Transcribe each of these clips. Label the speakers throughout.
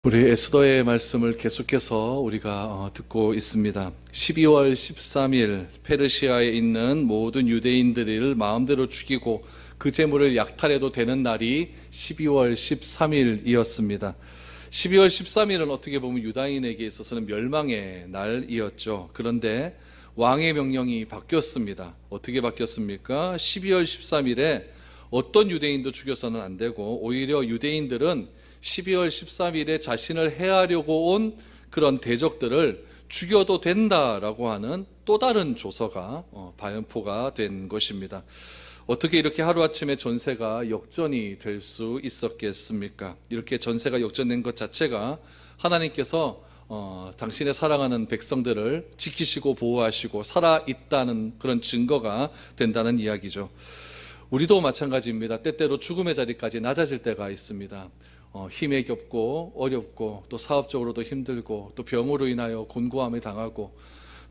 Speaker 1: 우리 에스더의 말씀을 계속해서 우리가 듣고 있습니다. 12월 13일 페르시아에 있는 모든 유대인들을 마음대로 죽이고 그 재물을 약탈해도 되는 날이 12월 13일이었습니다. 12월 13일은 어떻게 보면 유다인에게 있어서는 멸망의 날이었죠. 그런데 왕의 명령이 바뀌었습니다. 어떻게 바뀌었습니까? 12월 13일에 어떤 유대인도 죽여서는 안 되고 오히려 유대인들은 12월 13일에 자신을 해하려고 온 그런 대적들을 죽여도 된다라고 하는 또 다른 조서가 발표가 된 것입니다. 어떻게 이렇게 하루아침에 전세가 역전이 될 수 있었겠습니까? 이렇게 전세가 역전된 것 자체가 하나님께서 당신의 사랑하는 백성들을 지키시고 보호하시고 살아있다는 그런 증거가 된다는 이야기죠. 우리도 마찬가지입니다. 때때로 죽음의 자리까지 낮아질 때가 있습니다. 힘에 겹고 어렵고 또 사업적으로도 힘들고 또 병으로 인하여 곤고함을 당하고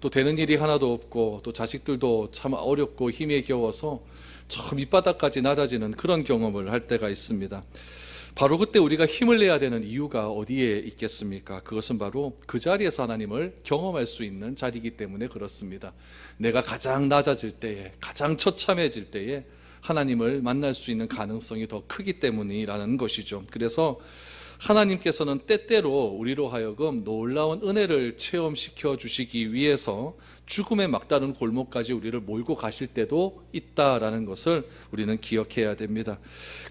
Speaker 1: 또 되는 일이 하나도 없고 또 자식들도 참 어렵고 힘에 겨워서 저 밑바닥까지 낮아지는 그런 경험을 할 때가 있습니다. 바로 그때 우리가 힘을 내야 되는 이유가 어디에 있겠습니까? 그것은 바로 그 자리에서 하나님을 경험할 수 있는 자리이기 때문에 그렇습니다. 내가 가장 낮아질 때에, 가장 처참해질 때에 하나님을 만날 수 있는 가능성이 더 크기 때문이라는 것이죠. 그래서 하나님께서는 때때로 우리로 하여금 놀라운 은혜를 체험시켜 주시기 위해서 죽음의 막다른 골목까지 우리를 몰고 가실 때도 있다라는 것을 우리는 기억해야 됩니다.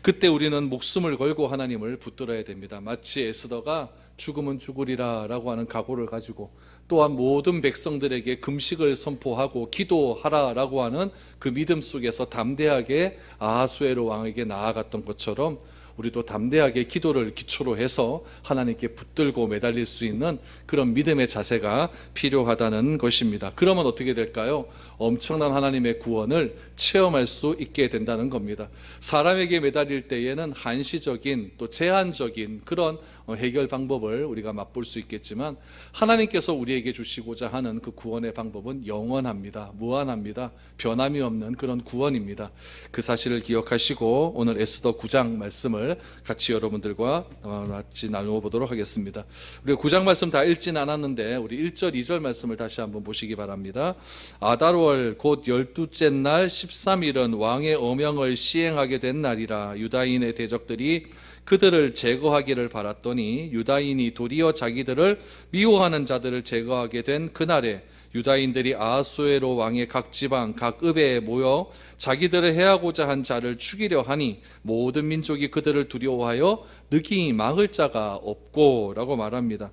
Speaker 1: 그때 우리는 목숨을 걸고 하나님을 붙들어야 됩니다. 마치 에스더가 죽으면 죽으리라 라고 하는 각오를 가지고 또한 모든 백성들에게 금식을 선포하고 기도하라 라고 하는 그 믿음 속에서 담대하게 아하수에로 왕에게 나아갔던 것처럼 우리도 담대하게 기도를 기초로 해서 하나님께 붙들고 매달릴 수 있는 그런 믿음의 자세가 필요하다는 것입니다. 그러면 어떻게 될까요? 엄청난 하나님의 구원을 체험할 수 있게 된다는 겁니다. 사람에게 매달릴 때에는 한시적인 또 제한적인 그런 해결 방법을 우리가 맛볼 수 있겠지만 하나님께서 우리에게 주시고자 하는 그 구원의 방법은 영원합니다. 무한합니다. 변함이 없는 그런 구원입니다. 그 사실을 기억하시고 오늘 에스더 9장 말씀을 같이 여러분들과 같이 나누어 보도록 하겠습니다. 우리가 9장 말씀 다 읽진 않았는데 우리 1절 2절 말씀을 다시 한번 보시기 바랍니다. 아달월 곧 12째 날 13일은 왕의 어명을 시행하게 된 날이라. 유다인의 대적들이 그들을 제거하기를 바랐더니 유다인이 도리어 자기들을 미워하는 자들을 제거하게 된 그날에 유다인들이 아하수에로 왕의 각 지방 각 읍에 모여 자기들을 해하고자 한 자를 죽이려 하니 모든 민족이 그들을 두려워하여 능히 막을 자가 없고 라고 말합니다.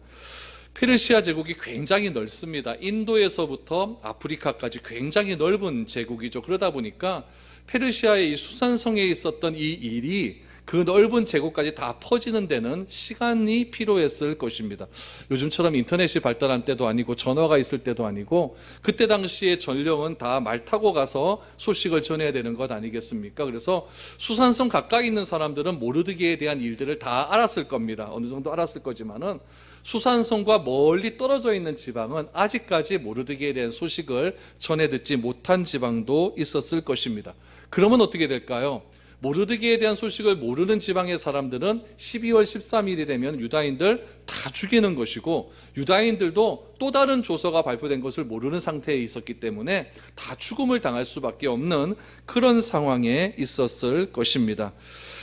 Speaker 1: 페르시아 제국이 굉장히 넓습니다. 인도에서부터 아프리카까지 굉장히 넓은 제국이죠. 그러다 보니까 페르시아의 이 수산성에 있었던 이 일이 그 넓은 제국까지 다 퍼지는 데는 시간이 필요했을 것입니다. 요즘처럼 인터넷이 발달한 때도 아니고 전화가 있을 때도 아니고 그때 당시의 전령은 다 말 타고 가서 소식을 전해야 되는 것 아니겠습니까? 그래서 수산성 가까이 있는 사람들은 모르드게에 대한 일들을 다 알았을 겁니다. 어느 정도 알았을 거지만은 수산성과 멀리 떨어져 있는 지방은 아직까지 모르드게에 대한 소식을 전해 듣지 못한 지방도 있었을 것입니다. 그러면 어떻게 될까요? 모르드게에 대한 소식을 모르는 지방의 사람들은 12월 13일이 되면 유다인들 다 죽이는 것이고 유다인들도 또 다른 조서가 발표된 것을 모르는 상태에 있었기 때문에 다 죽음을 당할 수밖에 없는 그런 상황에 있었을 것입니다.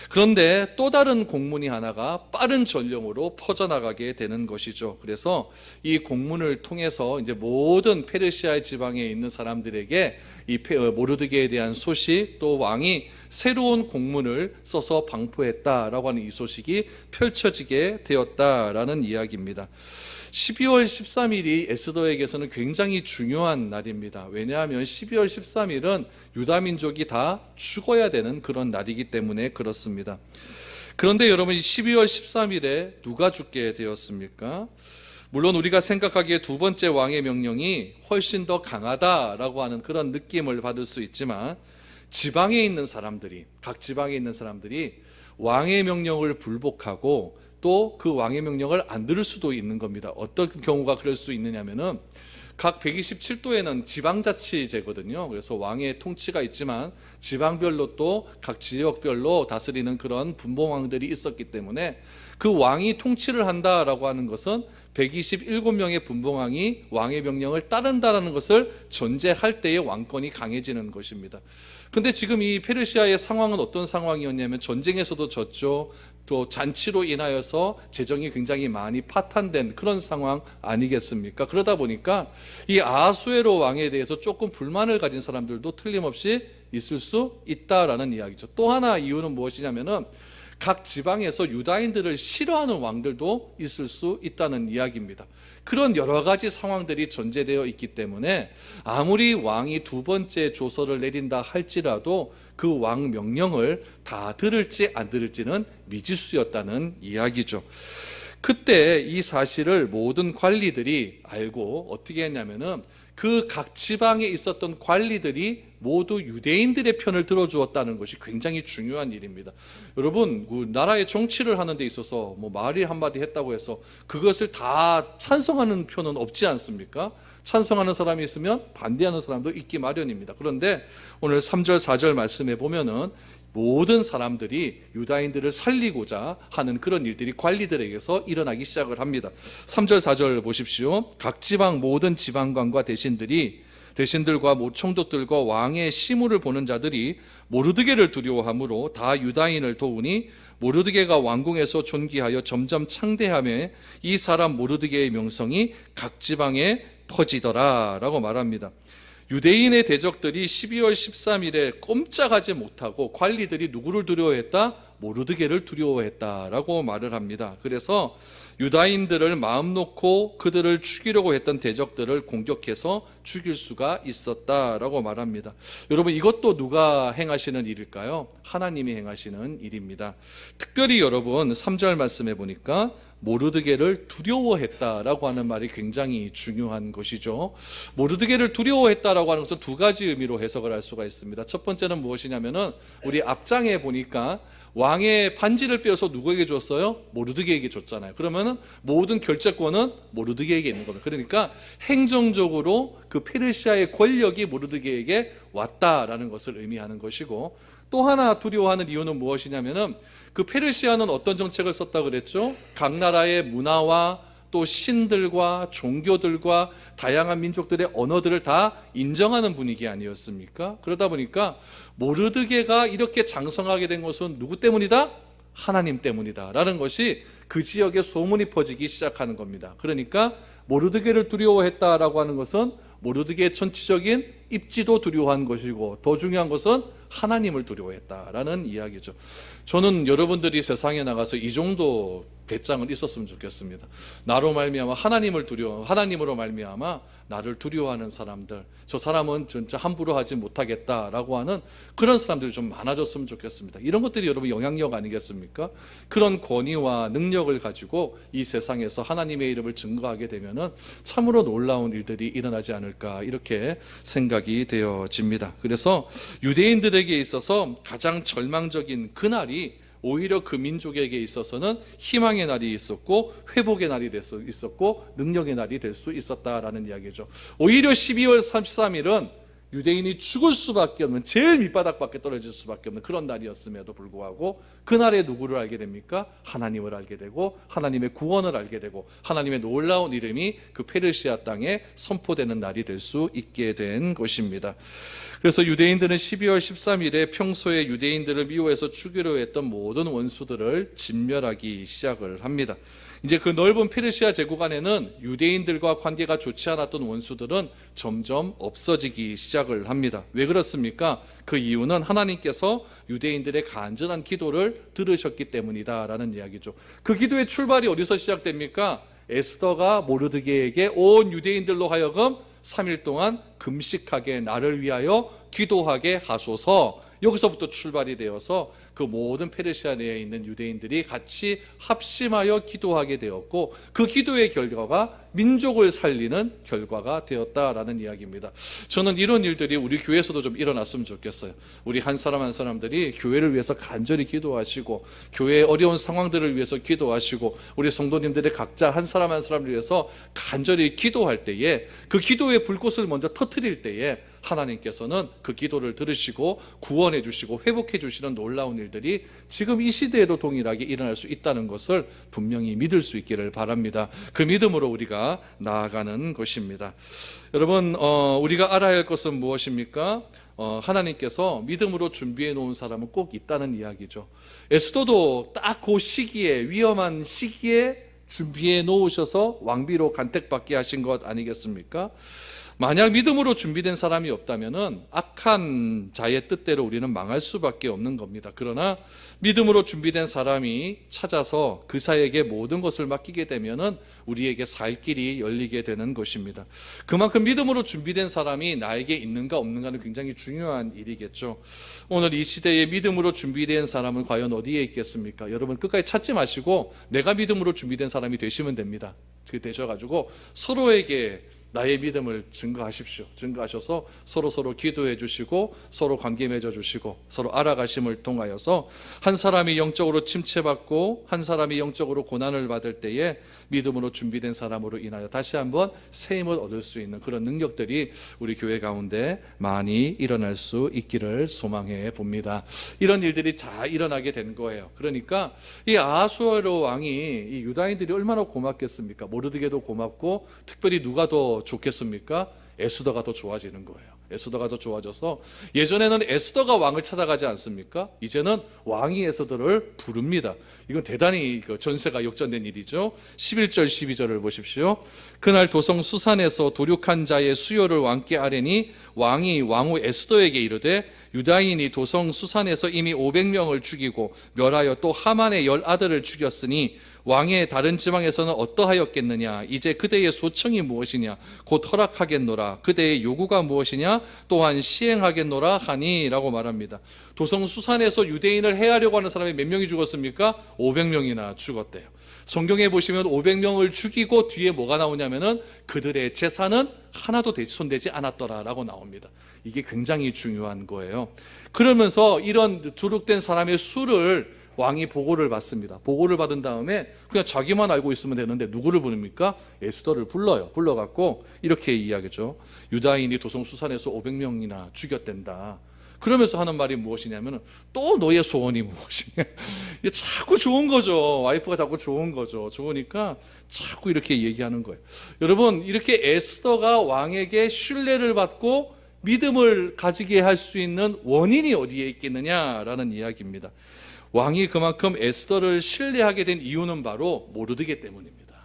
Speaker 1: 그런데 또 다른 공문이 하나가 빠른 전령으로 퍼져나가게 되는 것이죠. 그래서 이 공문을 통해서 이제 모든 페르시아 지방에 있는 사람들에게 이 모르드게에 대한 소식 또 왕이 새로운 공문을 써서 방포했다라고 하는 이 소식이 펼쳐지게 되었다라는 이야기입니다. 12월 13일이 에스더에게서는 굉장히 중요한 날입니다. 왜냐하면 12월 13일은 유다 민족이 다 죽어야 되는 그런 날이기 때문에 그렇습니다. 그런데 여러분 12월 13일에 누가 죽게 되었습니까? 물론 우리가 생각하기에 두 번째 왕의 명령이 훨씬 더 강하다라고 하는 그런 느낌을 받을 수 있지만 지방에 있는 사람들이 각 지방에 있는 사람들이 왕의 명령을 불복하고 또 그 왕의 명령을 안 들을 수도 있는 겁니다. 어떤 경우가 그럴 수 있느냐면은 각 127도에는 지방자치제거든요. 그래서 왕의 통치가 있지만 지방별로 또 각 지역별로 다스리는 그런 분봉왕들이 있었기 때문에 그 왕이 통치를 한다라고 하는 것은 127명의 분봉왕이 왕의 명령을 따른다라는 것을 전제할 때의 왕권이 강해지는 것입니다. 근데 지금 이 페르시아의 상황은 어떤 상황이었냐면 전쟁에서도 졌죠. 또 잔치로 인하여서 재정이 굉장히 많이 파탄된 그런 상황 아니겠습니까? 그러다 보니까 이 아하수에로 왕에 대해서 조금 불만을 가진 사람들도 틀림없이 있을 수 있다라는 이야기죠. 또 하나 이유는 무엇이냐면은 각 지방에서 유다인들을 싫어하는 왕들도 있을 수 있다는 이야기입니다. 그런 여러 가지 상황들이 전제되어 있기 때문에 아무리 왕이 두 번째 조서를 내린다 할지라도 그 왕 명령을 다 들을지 안 들을지는 미지수였다는 이야기죠. 그때 이 사실을 모든 관리들이 알고 어떻게 했냐면은 그 각 지방에 있었던 관리들이 모두 유대인들의 편을 들어주었다는 것이 굉장히 중요한 일입니다. 여러분, 그 나라의 정치를 하는 데 있어서 뭐 말이 한마디 했다고 해서 그것을 다 찬성하는 표는 없지 않습니까? 찬성하는 사람이 있으면 반대하는 사람도 있기 마련입니다. 그런데 오늘 3절 4절 말씀에 보면은 모든 사람들이 유다인들을 살리고자 하는 그런 일들이 관리들에게서 일어나기 시작을 합니다. 3절 4절 보십시오. 각 지방 모든 지방관과 대신들과 총독들과 왕의 시무를 보는 자들이 모르드게를 두려워하므로 다 유다인을 도우니 모르드게가 왕궁에서 존귀하여 점점 창대하며 이 사람 모르드게의 명성이 각 지방에 퍼지더라 라고 말합니다. 유대인의 대적들이 12월 13일에 꼼짝하지 못하고 관리들이 누구를 두려워했다? 모르드게를 두려워했다라고 말을 합니다. 그래서 유다인들을 마음 놓고 그들을 죽이려고 했던 대적들을 공격해서 죽일 수가 있었다라고 말합니다. 여러분, 이것도 누가 행하시는 일일까요? 하나님이 행하시는 일입니다. 특별히 여러분 3절 말씀해 보니까 모르드게를 두려워했다라고 하는 말이 굉장히 중요한 것이죠. 모르드게를 두려워했다라고 하는 것은 두 가지 의미로 해석을 할 수가 있습니다. 첫 번째는 무엇이냐면은 우리 앞장에 보니까 왕의 반지를 빼어서 누구에게 줬어요? 모르드게에게 줬잖아요. 그러면은 모든 결재권은 모르드게에게 있는 겁니다. 그러니까 행정적으로 그 페르시아의 권력이 모르드게에게 왔다라는 것을 의미하는 것이고, 또 하나 두려워하는 이유는 무엇이냐면은 그 페르시아는 어떤 정책을 썼다 그랬죠? 각 나라의 문화와 또 신들과 종교들과 다양한 민족들의 언어들을 다 인정하는 분위기 아니었습니까? 그러다 보니까 모르드게가 이렇게 장성하게 된 것은 누구 때문이다? 하나님 때문이다 라는 것이 그 지역에 소문이 퍼지기 시작하는 겁니다. 그러니까 모르드게를 두려워했다라고 하는 것은 모르드게의 전체적인 입지도 두려워한 것이고, 더 중요한 것은 하나님을 두려워했다라는 이야기죠. 저는 여러분들이 세상에 나가서 이 정도 배짱은 있었으면 좋겠습니다. 나로 말미암아 하나님으로 말미암아 나를 두려워하는 사람들, 저 사람은 진짜 함부로 하지 못하겠다라고 하는 그런 사람들이 좀 많아졌으면 좋겠습니다. 이런 것들이 여러분 영향력 아니겠습니까? 그런 권위와 능력을 가지고 이 세상에서 하나님의 이름을 증거하게 되면은 참으로 놀라운 일들이 일어나지 않을까, 이렇게 생각이 되어집니다. 그래서 유대인들에게 있어서 가장 절망적인 그날이 오히려 그 민족에게 있어서는 희망의 날이 있었고, 회복의 날이 있었고, 능력의 날이 될 수 있었다라는 이야기죠. 오히려 12월 33일은 유대인이 죽을 수밖에 없는, 제일 밑바닥밖에 떨어질 수밖에 없는 그런 날이었음에도 불구하고 그날에 누구를 알게 됩니까? 하나님을 알게 되고, 하나님의 구원을 알게 되고, 하나님의 놀라운 이름이 그 페르시아 땅에 선포되는 날이 될 수 있게 된 것입니다. 그래서 유대인들은 12월 13일에 평소에 유대인들을 미워해서 죽이려 했던 모든 원수들을 진멸하기 시작을 합니다. 이제 그 넓은 페르시아 제국 안에는 유대인들과 관계가 좋지 않았던 원수들은 점점 없어지기 시작을 합니다. 왜 그렇습니까? 그 이유는 하나님께서 유대인들의 간절한 기도를 들으셨기 때문이다라는 이야기죠. 그 기도의 출발이 어디서 시작됩니까? 에스더가 모르드게에게 온 유대인들로 하여금 3일 동안 금식하게, 나를 위하여 기도하게 하소서, 여기서부터 출발이 되어서 그 모든 페르시아 내에 있는 유대인들이 같이 합심하여 기도하게 되었고, 그 기도의 결과가 민족을 살리는 결과가 되었다라는 이야기입니다. 저는 이런 일들이 우리 교회에서도 좀 일어났으면 좋겠어요. 우리 한 사람 한 사람들이 교회를 위해서 간절히 기도하시고, 교회의 어려운 상황들을 위해서 기도하시고, 우리 성도님들의 각자 한 사람 한 사람을 위해서 간절히 기도할 때에, 그 기도의 불꽃을 먼저 터뜨릴 때에 하나님께서는 그 기도를 들으시고 구원해 주시고 회복해 주시는 놀라운 일들이 지금 이 시대에도 동일하게 일어날 수 있다는 것을 분명히 믿을 수 있기를 바랍니다. 그 믿음으로 우리가 나아가는 것입니다. 여러분, 우리가 알아야 할 것은 무엇입니까? 하나님께서 믿음으로 준비해 놓은 사람은 꼭 있다는 이야기죠. 에스더도 딱 그 시기에, 위험한 시기에 준비해 놓으셔서 왕비로 간택받게 하신 것 아니겠습니까? 만약 믿음으로 준비된 사람이 없다면 악한 자의 뜻대로 우리는 망할 수밖에 없는 겁니다. 그러나 믿음으로 준비된 사람이 찾아서 그 사에게 모든 것을 맡기게 되면 우리에게 살 길이 열리게 되는 것입니다. 그만큼 믿음으로 준비된 사람이 나에게 있는가 없는가는 굉장히 중요한 일이겠죠. 오늘 이 시대에 믿음으로 준비된 사람은 과연 어디에 있겠습니까? 여러분 끝까지 찾지 마시고 내가 믿음으로 준비된 사람이 되시면 됩니다. 그렇게 되셔가지고 서로에게 나의 믿음을 증거하십시오. 증거하셔서 서로 기도해 주시고 서로 관계 맺어 주시고 서로 알아가심을 통하여서 한 사람이 영적으로 침체받고 한 사람이 영적으로 고난을 받을 때에 믿음으로 준비된 사람으로 인하여 다시 한번 새 힘을 얻을 수 있는 그런 능력들이 우리 교회 가운데 많이 일어날 수 있기를 소망해 봅니다. 이런 일들이 다 일어나게 된 거예요. 그러니까 이 아하수에로 왕이 이 유다인들이 얼마나 고맙겠습니까? 모르드게도 고맙고 특별히 누가 더 좋겠습니까? 에스더가 더 좋아지는 거예요. 에스더가 더 좋아져서 예전에는 에스더가 왕을 찾아가지 않습니까? 이제는 왕이 에스더를 부릅니다. 이건 대단히 전세가 역전된 일이죠. 11절 12절을 보십시오. 그날 도성 수산에서 도륙한 자의 수요를 왕께 아뢰니 왕이 왕후 에스더에게 이르되 유다인이 도성 수산에서 이미 500명을 죽이고 멸하여 또 하만의 10아들을 죽였으니 왕의 다른 지방에서는 어떠하였겠느냐? 이제 그대의 소청이 무엇이냐? 곧 허락하겠노라. 그대의 요구가 무엇이냐? 또한 시행하겠노라 하니 라고 말합니다. 도성 수산에서 유대인을 해하려고 하는 사람이 몇 명이 죽었습니까? 500명이나 죽었대요. 성경에 보시면 500명을 죽이고 뒤에 뭐가 나오냐면은 그들의 재산은 하나도 손대지 않았더라라고 나옵니다. 이게 굉장히 중요한 거예요. 그러면서 이런 두룩된 사람의 수를 왕이 보고를 받습니다. 보고를 받은 다음에 그냥 자기만 알고 있으면 되는데 누구를 부릅니까? 에스더를 불러요. 불러갖고 이렇게 이야기죠. 유다인이 도성 수산에서 500명이나 죽였댄다. 그러면서 하는 말이 무엇이냐면 또 너의 소원이 무엇이냐. 이게 자꾸 좋은 거죠. 와이프가 자꾸 좋은 거죠. 좋으니까 자꾸 이렇게 얘기하는 거예요. 여러분, 이렇게 에스더가 왕에게 신뢰를 받고 믿음을 가지게 할 수 있는 원인이 어디에 있겠느냐라는 이야기입니다. 왕이 그만큼 에스더를 신뢰하게 된 이유는 바로 모르드게 때문입니다.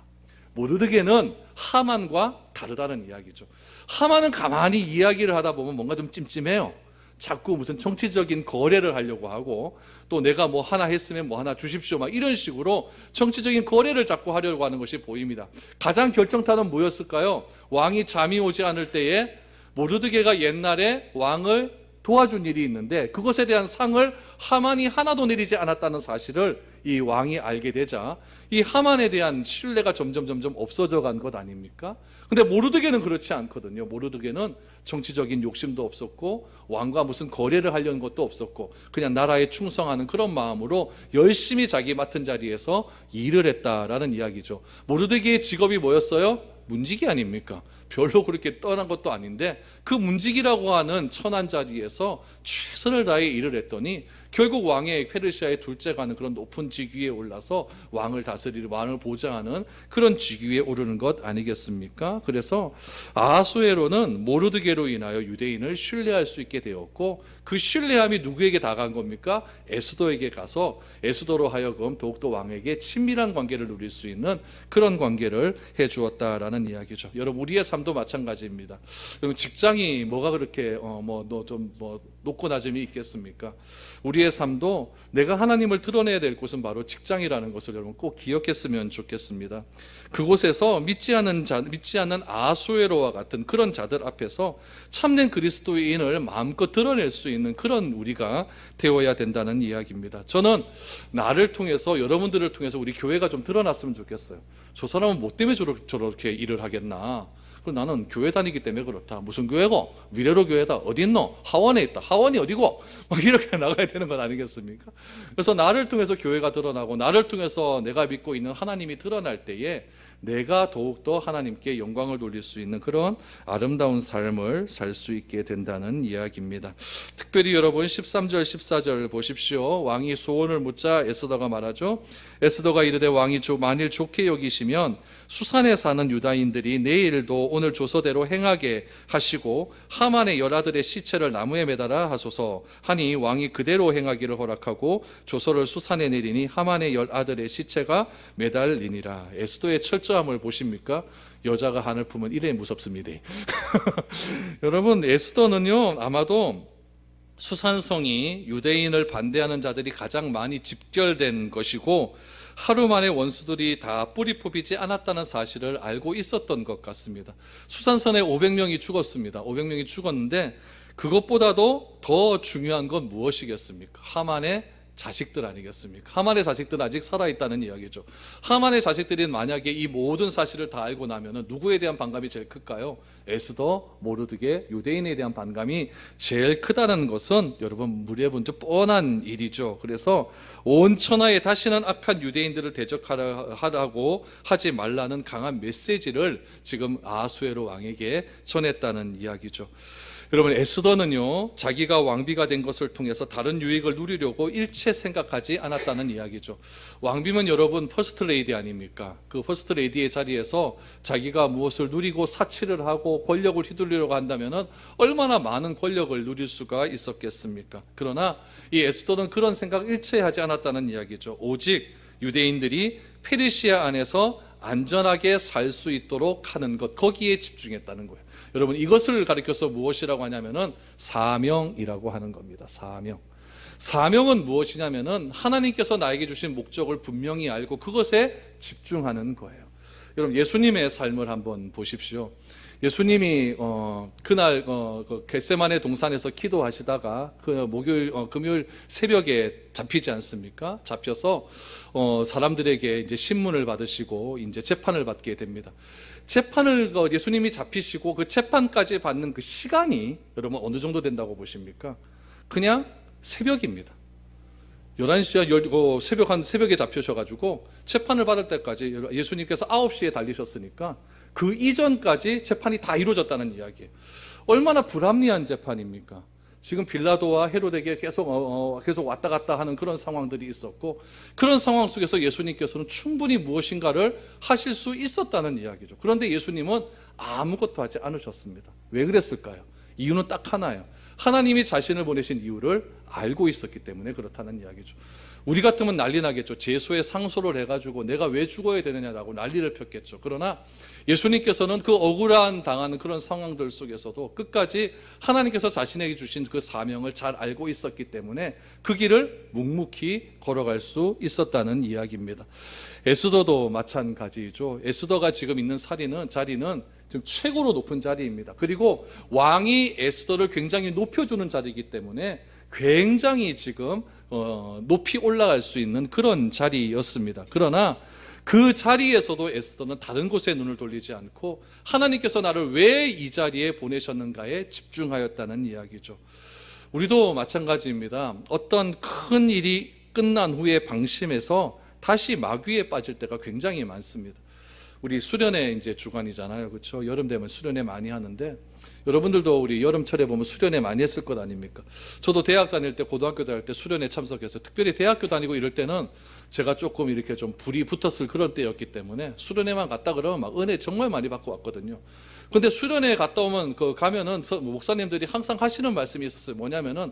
Speaker 1: 모르드게는 하만과 다르다는 이야기죠. 하만은 가만히 이야기를 하다 보면 뭔가 좀 찜찜해요. 자꾸 무슨 정치적인 거래를 하려고 하고 또 내가 뭐 하나 했으면 뭐 하나 주십시오 막 이런 식으로 정치적인 거래를 자꾸 하려고 하는 것이 보입니다. 가장 결정타는 뭐였을까요? 왕이 잠이 오지 않을 때에 모르드게가 옛날에 왕을 도와준 일이 있는데 그것에 대한 상을 하만이 하나도 내리지 않았다는 사실을 이 왕이 알게 되자 이 하만에 대한 신뢰가 점점 없어져 간 것 아닙니까? 근데 모르드게는 그렇지 않거든요. 모르드게는 정치적인 욕심도 없었고 왕과 무슨 거래를 하려는 것도 없었고 그냥 나라에 충성하는 그런 마음으로 열심히 자기 맡은 자리에서 일을 했다라는 이야기죠. 모르드게의 직업이 뭐였어요? 문지기 아닙니까? 별로 그렇게 떠난 것도 아닌데 그 문지기라고 하는 천한 자리에서 최선을 다해 일을 했더니 결국 왕의 페르시아의 둘째가는 그런 높은 직위에 올라서 왕을 다스리는 왕을 보좌하는 그런 직위에 오르는 것 아니겠습니까? 그래서 아하수에로는 모르드게로 인하여 유대인을 신뢰할 수 있게 되었고 그 신뢰함이 누구에게 다가간 겁니까? 에스더에게 가서 에스더로 하여금 더욱더 왕에게 친밀한 관계를 누릴 수 있는 그런 관계를 해주었다라는 이야기죠. 여러분 우리의 삶도 마찬가지입니다. 여러분 직장이 뭐가 그렇게 높고 낮음이 있겠습니까? 우리의 삶도 내가 하나님을 드러내야 될 곳은 바로 직장이라는 것을 여러분 꼭 기억했으면 좋겠습니다. 그곳에서 믿지 않는 아하수에로와 같은 그런 자들 앞에서 참된 그리스도인을 마음껏 드러낼 수 있는 그런 우리가 되어야 된다는 이야기입니다. 저는 나를 통해서 여러분들을 통해서 우리 교회가 좀 드러났으면 좋겠어요. 저 사람은 뭐 때문에 저렇게 일을 하겠나? 그리고 나는 교회 다니기 때문에 그렇다. 무슨 교회고? 미래로 교회다. 어디 있노? 하원에 있다. 하원이 어디고? 막 이렇게 나가야 되는 건 아니겠습니까? 그래서 나를 통해서 교회가 드러나고 나를 통해서 내가 믿고 있는 하나님이 드러날 때에 내가 더욱더 하나님께 영광을 돌릴 수 있는 그런 아름다운 삶을 살 수 있게 된다는 이야기입니다. 특별히 여러분 13절 14절 보십시오. 왕이 소원을 묻자 에스더가 말하죠. 에스더가 이르되 왕이 만일 좋게 여기시면 수산에 사는 유다인들이 내일도 오늘 조서대로 행하게 하시고 하만의 열아들의 시체를 나무에 매달아 하소서 하니 왕이 그대로 행하기를 허락하고 조서를 수산에 내리니 하만의 열아들의 시체가 매달리니라. 에스더의 철저함을 보십니까? 여자가 한을 품은 이래 무섭습니다. 여러분, 에스더는요 아마도 수산성이 유대인을 반대하는 자들이 가장 많이 집결된 것이고 하루 만에 원수들이 다 뿌리 뽑히지 않았다는 사실을 알고 있었던 것 같습니다. 수산선에 500명이 죽었습니다. 500명이 죽었는데 그것보다도 더 중요한 건 무엇이겠습니까? 하만의 자식들 아니겠습니까? 하만의 자식들은 아직 살아있다는 이야기죠. 하만의 자식들이 만약에 이 모든 사실을 다 알고 나면 누구에 대한 반감이 제일 클까요? 에스더, 모르드게, 유대인에 대한 반감이 제일 크다는 것은 여러분 무례분적 뻔한 일이죠. 그래서 온 천하에 다시는 악한 유대인들을 대적하라고 하지 말라는 강한 메시지를 지금 아하수에로 왕에게 전했다는 이야기죠. 여러분, 에스더는요 자기가 왕비가 된 것을 통해서 다른 유익을 누리려고 일체 생각하지 않았다는 이야기죠. 왕비면 여러분 퍼스트 레이디 아닙니까? 그 퍼스트 레이디의 자리에서 자기가 무엇을 누리고 사치를 하고 권력을 휘둘리려고 한다면 얼마나 많은 권력을 누릴 수가 있었겠습니까? 그러나 이 에스더는 그런 생각 일체 하지 않았다는 이야기죠. 오직 유대인들이 페르시아 안에서 안전하게 살 수 있도록 하는 것, 거기에 집중했다는 거예요. 여러분, 이것을 가리켜서 무엇이라고 하냐면은 사명이라고 하는 겁니다. 사명은 무엇이냐면은 하나님께서 나에게 주신 목적을 분명히 알고 그것에 집중하는 거예요. 여러분, 예수님의 삶을 한번 보십시오. 예수님이 그날 겟세마네 동산에서 기도하시다가 그 금요일 새벽에 잡히지 않습니까? 잡혀서 사람들에게 이제 신문을 받으시고 이제 재판을 받게 됩니다. 재판을 예수님이 잡히시고 그 재판까지 받는 그 시간이 여러분 어느 정도 된다고 보십니까? 그냥 새벽입니다. 11시야 새벽에 잡히셔가지고 재판을 받을 때까지 예수님께서 9시에 달리셨으니까 그 이전까지 재판이 다 이루어졌다는 이야기예요. 얼마나 불합리한 재판입니까? 지금 빌라도와 헤로데에게 계속 왔다 갔다 하는 그런 상황들이 있었고 그런 상황 속에서 예수님께서는 충분히 무엇인가를 하실 수 있었다는 이야기죠. 그런데 예수님은 아무것도 하지 않으셨습니다. 왜 그랬을까요? 이유는 딱 하나예요. 하나님이 자신을 보내신 이유를 알고 있었기 때문에 그렇다는 이야기죠. 우리 같으면 난리 나겠죠. 제소에 상소를 해가지고 내가 왜 죽어야 되느냐라고 난리를 폈겠죠. 그러나 예수님께서는 그 억울한 당하는 그런 상황들 속에서도 끝까지 하나님께서 자신에게 주신 그 사명을 잘 알고 있었기 때문에 그 길을 묵묵히 걸어갈 수 있었다는 이야기입니다. 에스더도 마찬가지죠. 에스더가 지금 있는 자리는 지금 최고로 높은 자리입니다. 그리고 왕이 에스더를 굉장히 높여주는 자리이기 때문에 굉장히 지금 높이 올라갈 수 있는 그런 자리였습니다. 그러나 그 자리에서도 에스더는 다른 곳에 눈을 돌리지 않고 하나님께서 나를 왜 이 자리에 보내셨는가에 집중하였다는 이야기죠. 우리도 마찬가지입니다. 어떤 큰 일이 끝난 후에 방심해서 다시 마귀에 빠질 때가 굉장히 많습니다. 우리 수련회 이제 주간이잖아요. 그렇죠? 여름 되면 수련회 많이 하는데 여러분들도 우리 여름철에 보면 수련회 많이 했을 것 아닙니까? 저도 대학 다닐 때, 고등학교 다닐 때 수련회 참석해서 특별히 대학교 다니고 이럴 때는 제가 조금 이렇게 좀 불이 붙었을 그런 때였기 때문에 수련회만 갔다 그러면 막 은혜 정말 많이 받고 왔거든요. 근데 수련회 갔다 오면 가면은 목사님들이 항상 하시는 말씀이 있었어요. 뭐냐면은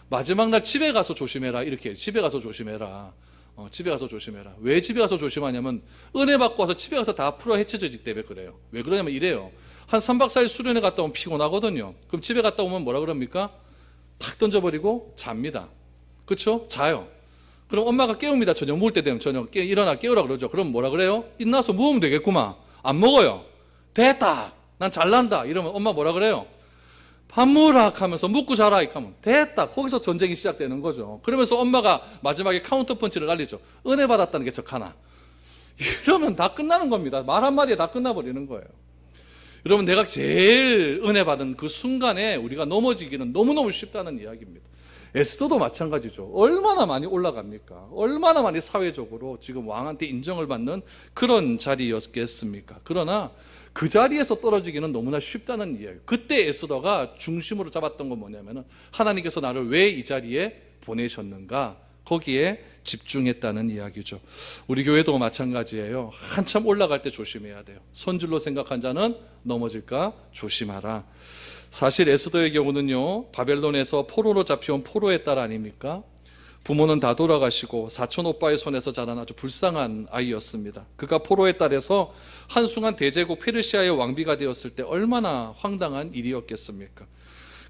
Speaker 1: 마지막 날 집에 가서 조심해라. 이렇게 집에 가서 조심해라. 집에 가서 조심해라. 왜 집에 가서 조심하냐면 은혜 받고 와서 집에 가서 다 풀어 헤쳐지기 때문에 그래요. 왜 그러냐면 이래요. 한 3박 4일 수련회 갔다 오면 피곤하거든요. 그럼 집에 갔다 오면 뭐라 그럽니까? 팍 던져버리고 잡니다. 그렇죠? 자요. 그럼 엄마가 깨웁니다. 저녁 먹을 때 되면 저녁 일어나 깨우라 그러죠. 그럼 뭐라 그래요? 일어나서 먹으면 되겠구만. 안 먹어요. 됐다. 난 잘난다. 이러면 엄마 뭐라 그래요? 밥 먹으라 하면서 묵고 자라 하면 됐다. 거기서 전쟁이 시작되는 거죠. 그러면서 엄마가 마지막에 카운터 펀치를 날리죠. 은혜 받았다는 게 적하나. 이러면 다 끝나는 겁니다. 말 한마디에 다 끝나버리는 거예요. 여러분, 내가 제일 은혜 받은 그 순간에 우리가 넘어지기는 너무너무 쉽다는 이야기입니다. 에스더도 마찬가지죠. 얼마나 많이 올라갑니까? 얼마나 많이 사회적으로 지금 왕한테 인정을 받는 그런 자리였겠습니까? 그러나 그 자리에서 떨어지기는 너무나 쉽다는 이야기예요. 그때 에스더가 중심으로 잡았던 건 뭐냐면은 하나님께서 나를 왜 이 자리에 보내셨는가? 거기에 집중했다는 이야기죠. 우리 교회도 마찬가지예요. 한참 올라갈 때 조심해야 돼요. 선줄로 생각한 자는 넘어질까 조심하라. 사실 에스더의 경우는요, 바벨론에서 포로로 잡혀온 포로의 딸 아닙니까? 부모는 다 돌아가시고 사촌 오빠의 손에서 자란 아주 불쌍한 아이였습니다. 그가 포로의 딸에서 한순간 대제국 페르시아의 왕비가 되었을 때 얼마나 황당한 일이었겠습니까?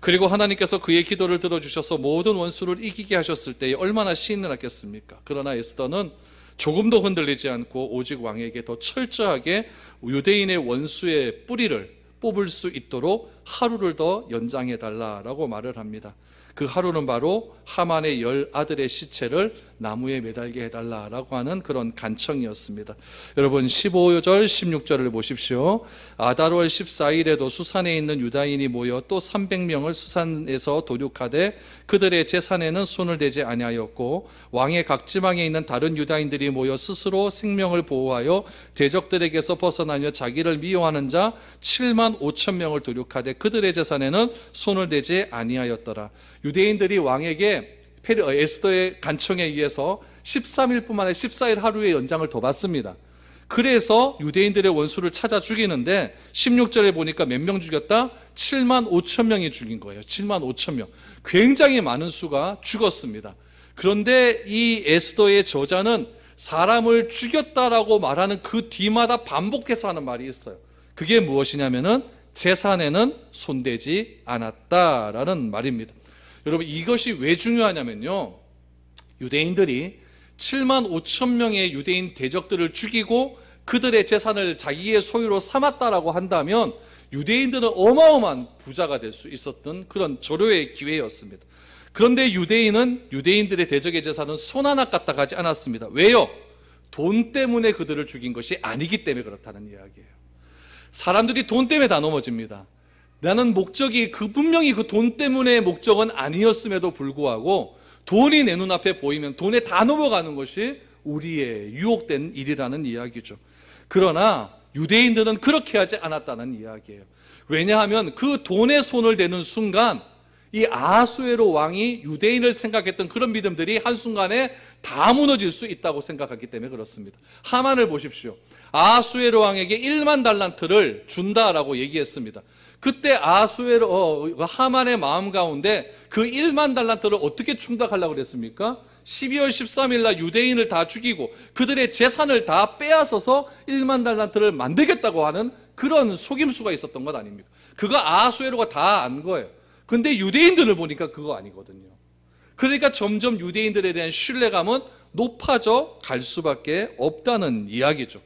Speaker 1: 그리고 하나님께서 그의 기도를 들어주셔서 모든 원수를 이기게 하셨을 때 얼마나 시인을 났겠습니까? 그러나 에스더는 조금도 흔들리지 않고 오직 왕에게 더 철저하게 유대인의 원수의 뿌리를 뽑을 수 있도록 하루를 더 연장해 달라라고 말을 합니다. 그 하루는 바로 하만의 10 아들의 시체를 나무에 매달게 해달라라고 하는 그런 간청이었습니다. 여러분 15절 16절을 보십시오. 아달월 14일에도 수산에 있는 유다인이 모여 또 300명을 수산에서 도륙하되 그들의 재산에는 손을 대지 아니하였고 왕의 각 지방에 있는 다른 유다인들이 모여 스스로 생명을 보호하여 대적들에게서 벗어나며 자기를 미워하는 자 7만 5천 명을 도륙하되 그들의 재산에는 손을 대지 아니하였더라. 유대인들이 왕에게 에스더의 간청에 의해서 13일뿐만 아니라 14일 하루의 연장을 더 받습니다. 그래서 유대인들의 원수를 찾아 죽이는데 16절에 보니까 몇 명 죽였다? 7만 5천 명이 죽인 거예요. 7만 5천 명. 굉장히 많은 수가 죽었습니다. 그런데 이 에스더의 저자는 사람을 죽였다라고 말하는 그 뒤마다 반복해서 하는 말이 있어요. 그게 무엇이냐면은 재산에는 손대지 않았다라는 말입니다. 여러분 이것이 왜 중요하냐면요, 유대인들이 7만 5천 명의 유대인 대적들을 죽이고 그들의 재산을 자기의 소유로 삼았다라고 한다면 유대인들은 어마어마한 부자가 될 수 있었던 그런 절호의 기회였습니다. 그런데 유대인들의 대적의 재산은 손 하나 까딱 하지 않았습니다. 왜요? 돈 때문에 그들을 죽인 것이 아니기 때문에 그렇다는 이야기예요. 사람들이 돈 때문에 다 넘어집니다. 나는 목적이 분명히 그 돈 때문에 목적은 아니었음에도 불구하고 돈이 내 눈앞에 보이면 돈에 다 넘어가는 것이 우리의 유혹된 일이라는 이야기죠. 그러나 유대인들은 그렇게 하지 않았다는 이야기예요. 왜냐하면 그 돈에 손을 대는 순간 이 아하수에로 왕이 유대인을 생각했던 그런 믿음들이 한순간에 다 무너질 수 있다고 생각하기 때문에 그렇습니다. 하만을 보십시오. 아하수에로 왕에게 1만 달란트를 준다라고 얘기했습니다. 그때 아하수에로 하만의 마음 가운데 그 1만 달란트를 어떻게 충당하려고 그랬습니까? 12월 13일 날 유대인을 다 죽이고 그들의 재산을 다 빼앗아서 1만 달란트를 만들겠다고 하는 그런 속임수가 있었던 것 아닙니까? 그거 아하수에로가 다 안 거예요. 근데 유대인들을 보니까 그거 아니거든요. 그러니까 점점 유대인들에 대한 신뢰감은 높아져 갈 수밖에 없다는 이야기죠.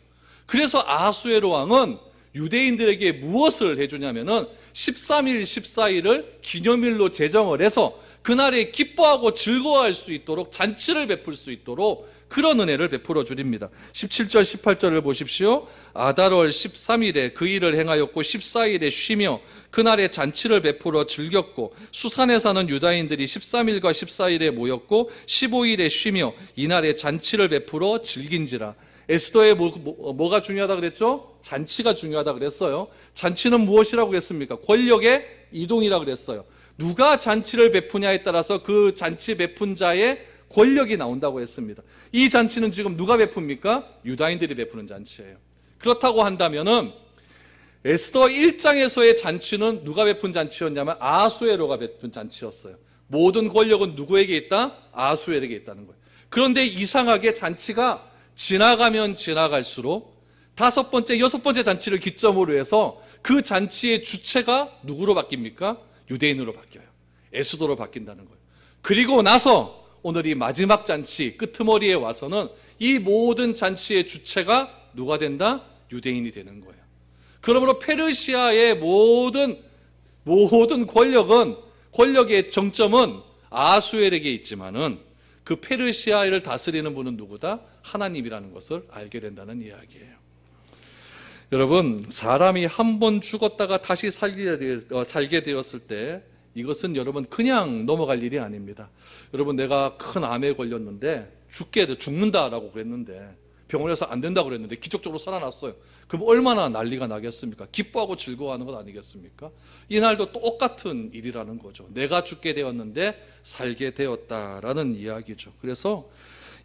Speaker 1: 그래서 아하수에로 왕은 유대인들에게 무엇을 해주냐면은 13일, 14일을 기념일로 제정을 해서 그날에 기뻐하고 즐거워할 수 있도록 잔치를 베풀 수 있도록 그런 은혜를 베풀어 주립니다. 17절, 18절을 보십시오. 아달월 13일에 그 일을 행하였고 14일에 쉬며 그날에 잔치를 베풀어 즐겼고 수산에 사는 유다인들이 13일과 14일에 모였고 15일에 쉬며 이날에 잔치를 베풀어 즐긴지라. 에스더의 뭐가 중요하다 그랬죠? 잔치가 중요하다 그랬어요. 잔치는 무엇이라고 그랬습니까? 권력의 이동이라고 그랬어요. 누가 잔치를 베푸냐에 따라서 그 잔치 베푼 자의 권력이 나온다고 했습니다. 이 잔치는 지금 누가 베풉니까? 유다인들이 베푸는 잔치예요. 그렇다고 한다면은 에스더 1장에서의 잔치는 누가 베푼 잔치였냐면 아하수에로가 베푼 잔치였어요. 모든 권력은 누구에게 있다? 아하수에로에게 있다는 거예요. 그런데 이상하게 잔치가 지나가면 지나갈수록 5번째, 6번째 잔치를 기점으로 해서 그 잔치의 주체가 누구로 바뀝니까? 유대인으로 바뀌어요. 에스더로 바뀐다는 거예요. 그리고 나서 오늘 이 마지막 잔치 끄트머리에 와서는 이 모든 잔치의 주체가 누가 된다? 유대인이 되는 거예요. 그러므로 페르시아의 모든 권력의 정점은 아하수에르에게 있지만은 그 페르시아를 다스리는 분은 누구다? 하나님이라는 것을 알게 된다는 이야기예요. 여러분, 사람이 한 번 죽었다가 다시 살게 되었을 때 이것은 여러분 그냥 넘어갈 일이 아닙니다. 여러분, 내가 큰 암에 걸렸는데 죽는다라고 그랬는데, 병원에서 안 된다고 그랬는데 기적적으로 살아났어요. 그럼 얼마나 난리가 나겠습니까? 기뻐하고 즐거워하는 것 아니겠습니까? 이날도 똑같은 일이라는 거죠. 내가 죽게 되었는데 살게 되었다라는 이야기죠. 그래서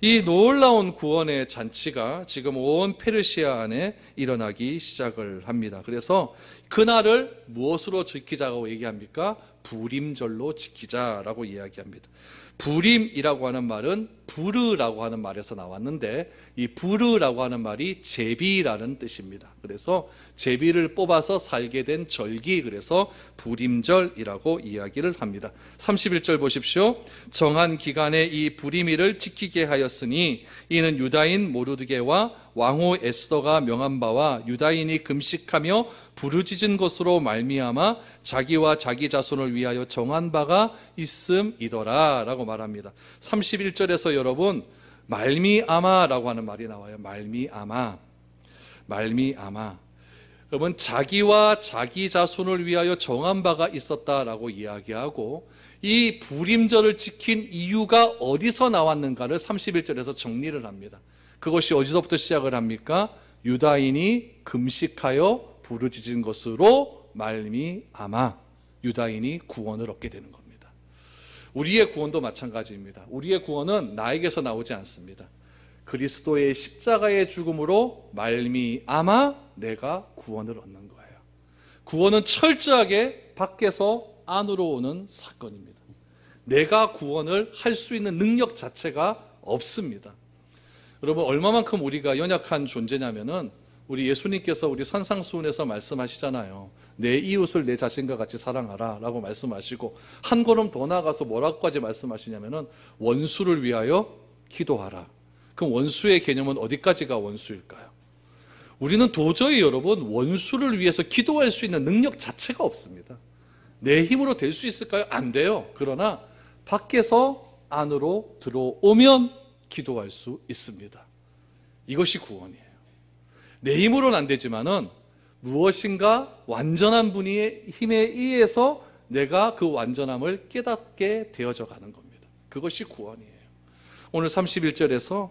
Speaker 1: 이 놀라운 구원의 잔치가 지금 온 페르시아 안에 일어나기 시작을 합니다. 그래서 그날을 무엇으로 지키자고 얘기합니까? 부림절로 지키자라고 이야기합니다. 부림이라고 하는 말은 부르라고 하는 말에서 나왔는데, 이 부르라고 하는 말이 제비라는 뜻입니다. 그래서 제비를 뽑아서 살게 된 절기, 그래서 부림절이라고 이야기를 합니다. 31절 보십시오. 정한 기간에 이 부림일을 지키게 하였으니 이는 유다인 모르드게와 왕후 에스더가 명한 바와 유다인이 금식하며 부르짖은 것으로 말미암아 자기와 자기 자손을 위하여 정한 바가 있음이더라 라고 말합니다. 31절에서 여러분, 말미암아라고 하는 말이 나와요. 말미암아. 여러분, 자기와 자기 자손을 위하여 정한 바가 있었다라고 이야기하고, 이 부림절을 지킨 이유가 어디서 나왔는가를 31절에서 정리를 합니다. 그것이 어디서부터 시작을 합니까? 유다인이 금식하여 부르짖은 것으로 말미암아 유다인이 구원을 얻게 되는 겁니다. 우리의 구원도 마찬가지입니다. 우리의 구원은 나에게서 나오지 않습니다. 그리스도의 십자가의 죽음으로 말미암아 내가 구원을 얻는 거예요. 구원은 철저하게 밖에서 안으로 오는 사건입니다. 내가 구원을 할 수 있는 능력 자체가 없습니다. 여러분, 얼마만큼 우리가 연약한 존재냐면은, 우리 예수님께서 우리 산상수훈에서 말씀하시잖아요. 내 이웃을 내 자신과 같이 사랑하라 라고 말씀하시고, 한 걸음 더 나아가서 뭐라고까지 말씀하시냐면은 원수를 위하여 기도하라. 그럼 원수의 개념은 어디까지가 원수일까요? 우리는 도저히 여러분 원수를 위해서 기도할 수 있는 능력 자체가 없습니다. 내 힘으로 될 수 있을까요? 안 돼요. 그러나 밖에서 안으로 들어오면 기도할 수 있습니다. 이것이 구원이에요. 내 힘으로는 안 되지만은 무엇인가 완전한 분의 힘에 의해서 내가 그 완전함을 깨닫게 되어져 가는 겁니다. 그것이 구원이에요. 오늘 31절에서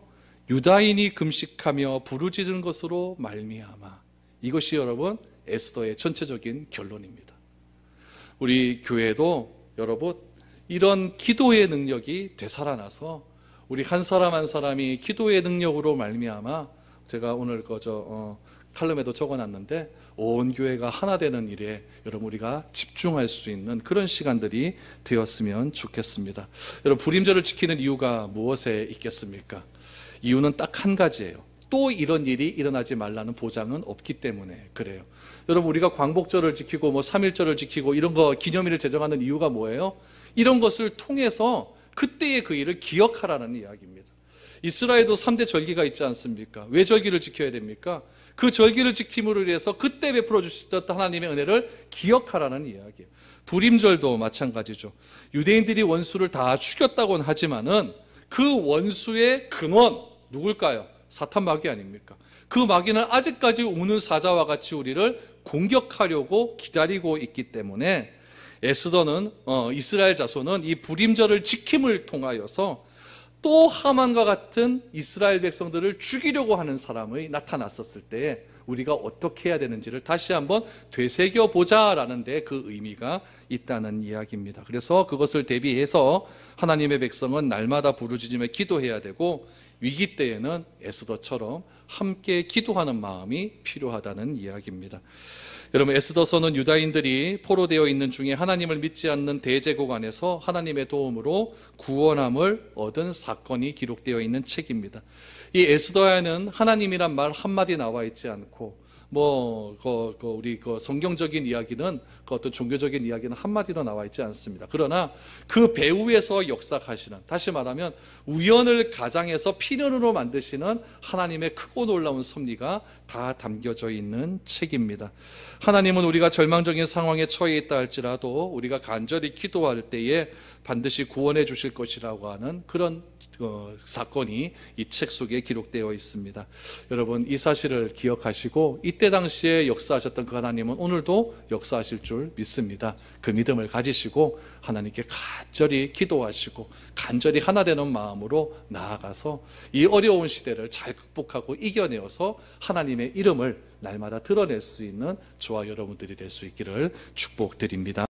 Speaker 1: 유다인이 금식하며 부르짖은 것으로 말미암아, 이것이 여러분 에스더의 전체적인 결론입니다. 우리 교회도 여러분 이런 기도의 능력이 되살아나서 우리 한 사람 한 사람이 기도의 능력으로 말미암아, 제가 오늘 칼럼에도 적어놨는데, 온 교회가 하나 되는 일에 여러분 우리가 집중할 수 있는 그런 시간들이 되었으면 좋겠습니다. 여러분, 부림절을 지키는 이유가 무엇에 있겠습니까? 이유는 딱 한 가지예요. 또 이런 일이 일어나지 말라는 보장은 없기 때문에 그래요. 여러분, 우리가 광복절을 지키고 3.1절을 지키고 이런 거 기념일을 제정하는 이유가 뭐예요? 이런 것을 통해서 그때의 그 일을 기억하라는 이야기입니다. 이스라엘도 3대 절기가 있지 않습니까? 왜 절기를 지켜야 됩니까? 그 절기를 지킴으로 인해서 그때 베풀어 주셨던 하나님의 은혜를 기억하라는 이야기예요. 부림절도 마찬가지죠. 유대인들이 원수를 다 죽였다고는 하지만은 그 원수의 근원 누굴까요? 사탄 마귀 아닙니까? 그 마귀는 아직까지 우는 사자와 같이 우리를 공격하려고 기다리고 있기 때문에 에스더는 이스라엘 자손은 이 부림절을 지킴을 통하여서 또 하만과 같은 이스라엘 백성들을 죽이려고 하는 사람이 나타났었을 때 우리가 어떻게 해야 되는지를 다시 한번 되새겨보자라는 데 그 의미가 있다는 이야기입니다. 그래서 그것을 대비해서 하나님의 백성은 날마다 부르짖으며 기도해야 되고, 위기 때에는 에스더처럼 함께 기도하는 마음이 필요하다는 이야기입니다. 여러분, 에스더서는 유다인들이 포로되어 있는 중에 하나님을 믿지 않는 대제국 안에서 하나님의 도움으로 구원함을 얻은 사건이 기록되어 있는 책입니다. 이 에스더에는 하나님이란 말 한마디 나와 있지 않고, 우리 성경적인 이야기는, 어떤 종교적인 이야기는 한마디도 나와 있지 않습니다. 그러나 그 배후에서 역사하시는, 다시 말하면 우연을 가장해서 필연으로 만드시는 하나님의 크고 놀라운 섭리가 다 담겨져 있는 책입니다. 하나님은 우리가 절망적인 상황에 처해 있다 할지라도 우리가 간절히 기도할 때에 반드시 구원해 주실 것이라고 하는 그런 사건이 이 책 속에 기록되어 있습니다. 여러분, 이 사실을 기억하시고 이 이때 당시에 역사하셨던 그 하나님은 오늘도 역사하실 줄 믿습니다. 그 믿음을 가지시고 하나님께 간절히 기도하시고 간절히 하나 되는 마음으로 나아가서 이 어려운 시대를 잘 극복하고 이겨내어서 하나님의 이름을 날마다 드러낼 수 있는 저와 여러분들이 될 수 있기를 축복드립니다.